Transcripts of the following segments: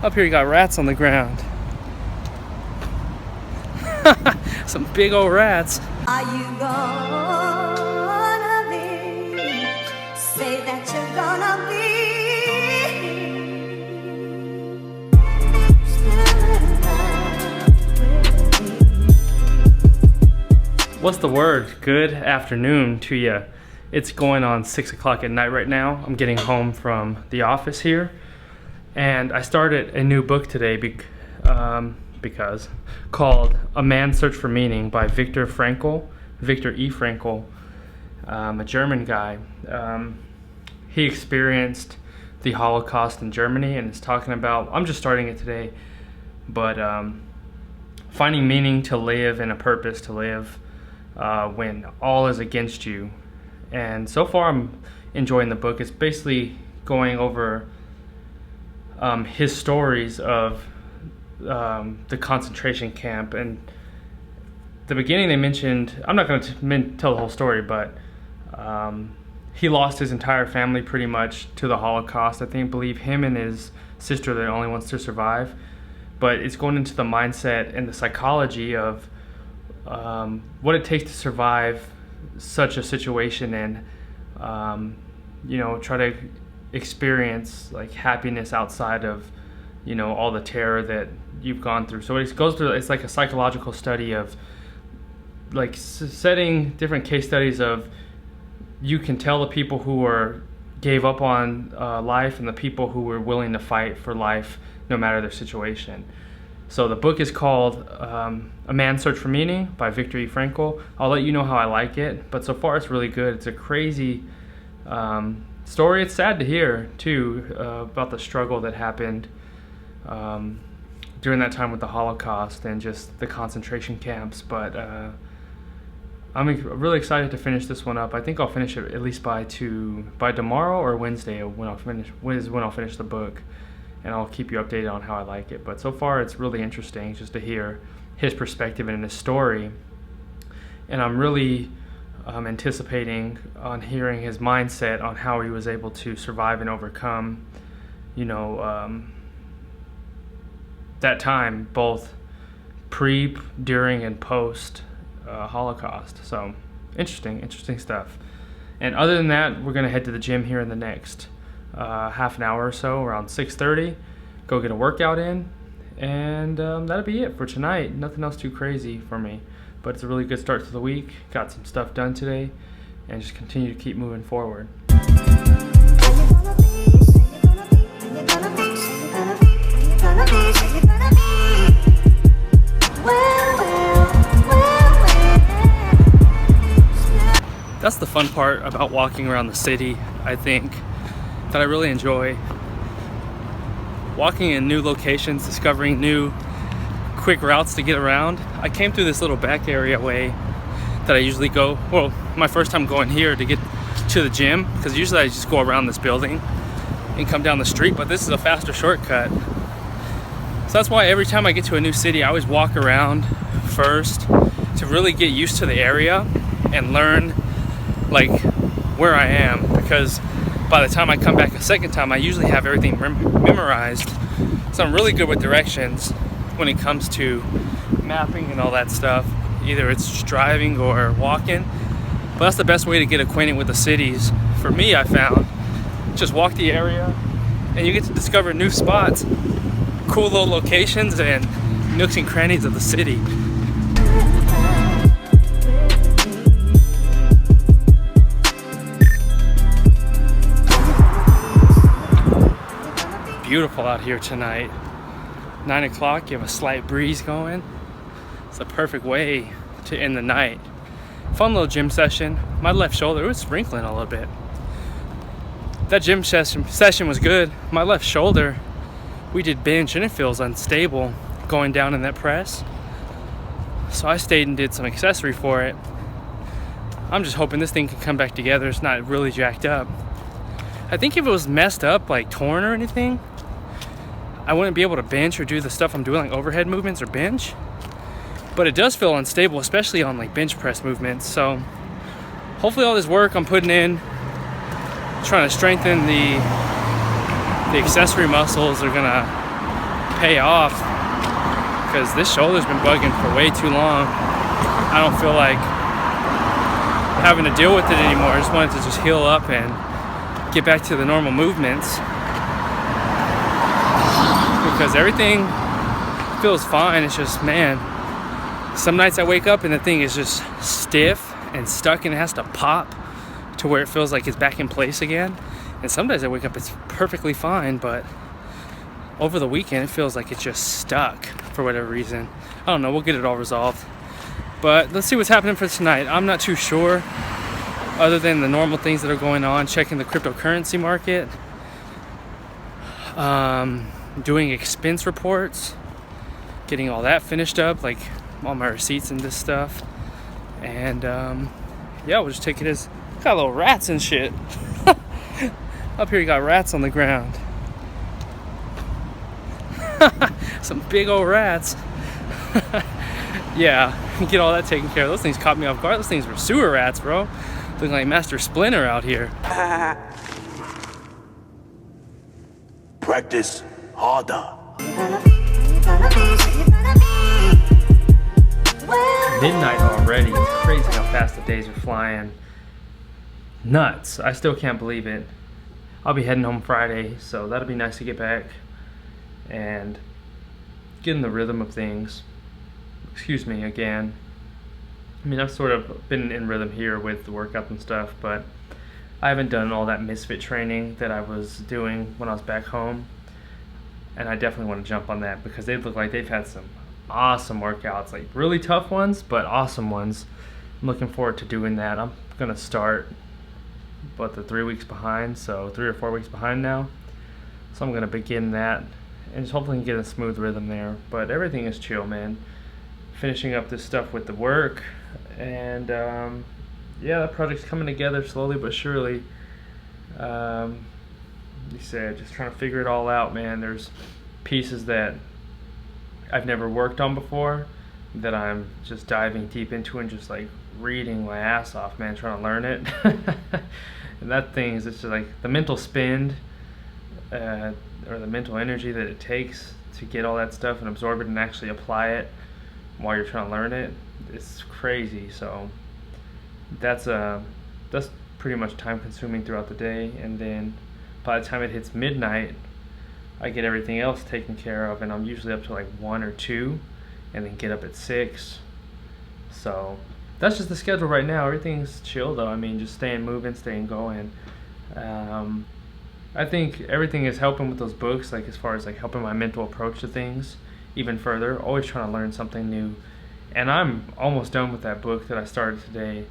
Up here you got rats on the ground. Some big old rats. Are you gonna be? Say that you're gonna be. What's the word? Good afternoon to you. It's going on 6 o'clock at night right now. I'm getting home from the office here. And I started a new book today because called A Man's Search for Meaning by Viktor E. Frankl, a German guy. He experienced the Holocaust in Germany and is talking about, I'm just starting it today, but finding meaning to live and a purpose to live when all is against you. And so far I'm enjoying the book. It's basically going over his stories of the concentration camp. And the beginning they mentioned, I'm not going to tell the whole story, but he lost his entire family pretty much to the Holocaust. I believe him and his sister are the only ones to survive. But it's going into the mindset and the psychology of what it takes to survive such a situation and try to experience like happiness outside of all the terror that you've gone through. So it goes through, it's like a psychological study of like setting different case studies of, you can tell the people who gave up on life and the people who were willing to fight for life no matter their situation. So the book is called A Man's Search for Meaning by Viktor E. Frankl. I'll let you know how I like it, but so far it's really good. It's a crazy story. It's sad to hear too about the struggle that happened during that time with the Holocaust and just the concentration camps. But I'm really excited to finish this one up. I think I'll finish it at least by tomorrow or Wednesday when I'll finish the book, and I'll keep you updated on how I like it. But so far it's really interesting just to hear his perspective and his story, and I'm really anticipating on hearing his mindset on how he was able to survive and overcome that time, both pre, during, and post Holocaust. So interesting stuff. And other than that, we're gonna head to the gym here in the next half an hour or so, around 6:30. Go get a workout in, and that'll be it for tonight. Nothing else too crazy for me, but it's a really good start to the week. Got some stuff done today, and just continue to keep moving forward. That's the fun part about walking around the city, I think, that I really enjoy. Walking in new locations, discovering new quick routes to get around. I came through this little back area way that I usually go, well, my first time going here to get to the gym, because usually I just go around this building and come down the street, but this is a faster shortcut. So that's why every time I get to a new city, I always walk around first to really get used to the area and learn like where I am, because by the time I come back a second time, I usually have everything memorized. So I'm really good with directions when it comes to mapping and all that stuff. Either it's just driving or walking, but that's the best way to get acquainted with the cities. For me, I found, just walk the area and you get to discover new spots, cool little locations and nooks and crannies of the city. Beautiful out here tonight. 9 o'clock, you have a slight breeze going. It's a perfect way to end the night. Fun little gym session. My left shoulder, it was sprinkling a little bit. That gym session was good. My left shoulder, we did bench and it feels unstable going down in that press. So I stayed and did some accessory for it. I'm just hoping this thing can come back together. It's not really jacked up. I think if it was messed up, like torn or anything, I wouldn't be able to bench or do the stuff I'm doing, like overhead movements or bench. But it does feel unstable, especially on like bench press movements. So hopefully all this work I'm putting in, trying to strengthen the accessory muscles, are gonna pay off, because this shoulder's been bugging for way too long. I don't feel like having to deal with it anymore. I just wanted to just heal up and get back to the normal movements, because everything feels fine. It's just, man, some nights I wake up and the thing is just stiff and stuck and it has to pop to where it feels like it's back in place again. And some days I wake up, it's perfectly fine, but over the weekend it feels like it's just stuck for whatever reason. I don't know, we'll get it all resolved. But let's see what's happening for tonight. I'm not too sure, other than the normal things that are going on, checking the cryptocurrency market, doing expense reports, getting all that finished up, like all my receipts and this stuff. And yeah, we'll just take it as, got little rats and shit. Up here you got rats on the ground. Some big old rats. Yeah, get all that taken care of. Those things caught me off guard. Those things were sewer rats, bro. Looking like Master Splinter out here. Practice harder. Midnight already. It's crazy how fast the days are flying. Nuts. I still can't believe it. I'll be heading home Friday, so that'll be nice to get back and get in the rhythm of things. Excuse me again. I mean, I've sort of been in rhythm here with the workouts and stuff, but I haven't done all that misfit training that I was doing when I was back home. And I definitely want to jump on that, because they look like they've had some awesome workouts, like really tough ones, but awesome ones. I'm looking forward to doing that. I'm going to start, the 3 weeks behind, so 3 or 4 weeks behind now. So I'm going to begin that and just hopefully get a smooth rhythm there. But everything is chill, man. Finishing up this stuff with the work, and yeah, that project's coming together slowly but surely. You said, just trying to figure it all out, man. There's pieces that I've never worked on before that I'm just diving deep into and just like reading my ass off, man, trying to learn it. And that thing is just like the mental spend, or the mental energy that it takes to get all that stuff and absorb it and actually apply it while you're trying to learn it. It's crazy. So that's pretty much time consuming throughout the day, and then by the time it hits midnight, I get everything else taken care of, and I'm usually up to like 1 or 2, and then get up at 6. So that's just the schedule right now. Everything's chill though. I mean, just staying moving, staying going. I think everything is helping with those books, like as far as like helping my mental approach to things even further. Always trying to learn something new. And I'm almost done with that book that I started today.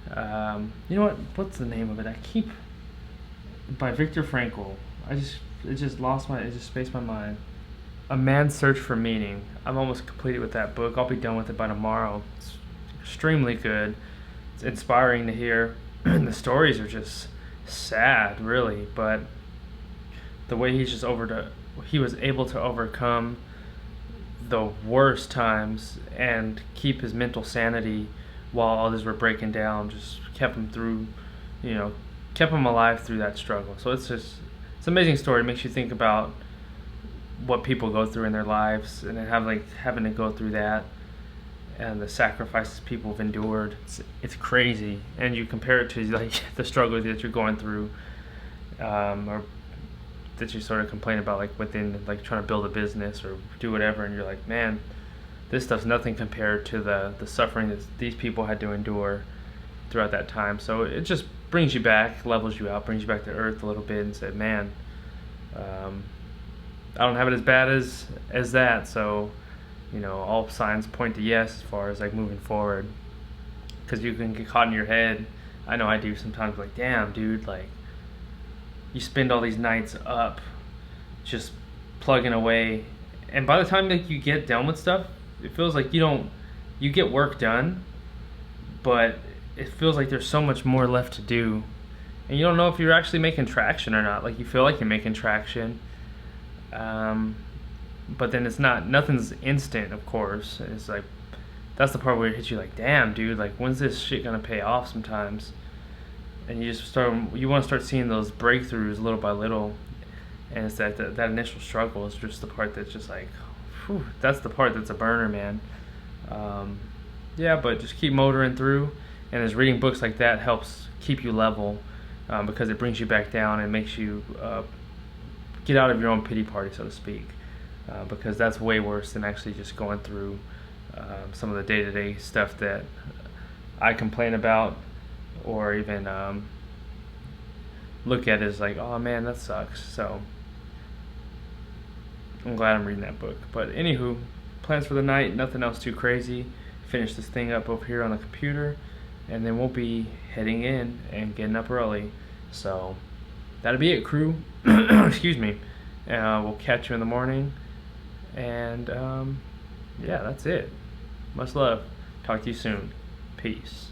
You know what? What's the name of it? By Viktor Frankl. It just spaced my mind. A Man's Search for Meaning. I'm almost completed with that book. I'll be done with it by tomorrow. It's extremely good. It's inspiring to hear. The stories are just sad, really, but the way he was able to overcome the worst times and keep his mental sanity while others were breaking down, just kept him through, kept him alive through that struggle. So it's an amazing story. It makes you think about what people go through in their lives, and then having to go through that and the sacrifices people have endured. It's crazy. And you compare it to like the struggle that you're going through, or that you sort of complain about, like within like trying to build a business or do whatever, and you're like, man, this stuff's nothing compared to the suffering that these people had to endure throughout that time. So it just brings you back, levels you out, brings you back to earth a little bit, and said, man, I don't have it as bad as that. So all signs point to yes as far as like moving forward, because you can get caught in your head. I know I do sometimes, like, damn dude, like you spend all these nights up just plugging away, and by the time that you get done with stuff, it feels like you get work done, but it feels like there's so much more left to do, and you don't know if you're actually making traction or not. Like you feel like you're making traction, but then it's not. Nothing's instant, of course. It's like that's the part where it hits you like, damn dude, like when's this shit gonna pay off sometimes? And you want to start seeing those breakthroughs little by little. And it's that initial struggle is just the part that's just like, whew, that's the part that's a burner, man. Yeah, but just keep motoring through, and as reading books like that helps keep you level, because it brings you back down and makes you get out of your own pity party, so to speak, because that's way worse than actually just going through some of the day-to-day stuff that I complain about, or even look at it as like, oh man, that sucks. So I'm glad I'm reading that book. But anywho, plans for the night, nothing else too crazy. Finish this thing up over here on the computer, and then we'll be heading in and getting up early. So that'll be it, crew. Excuse me. We'll catch you in the morning, and yeah, that's it. Much love. Talk to you soon. Peace.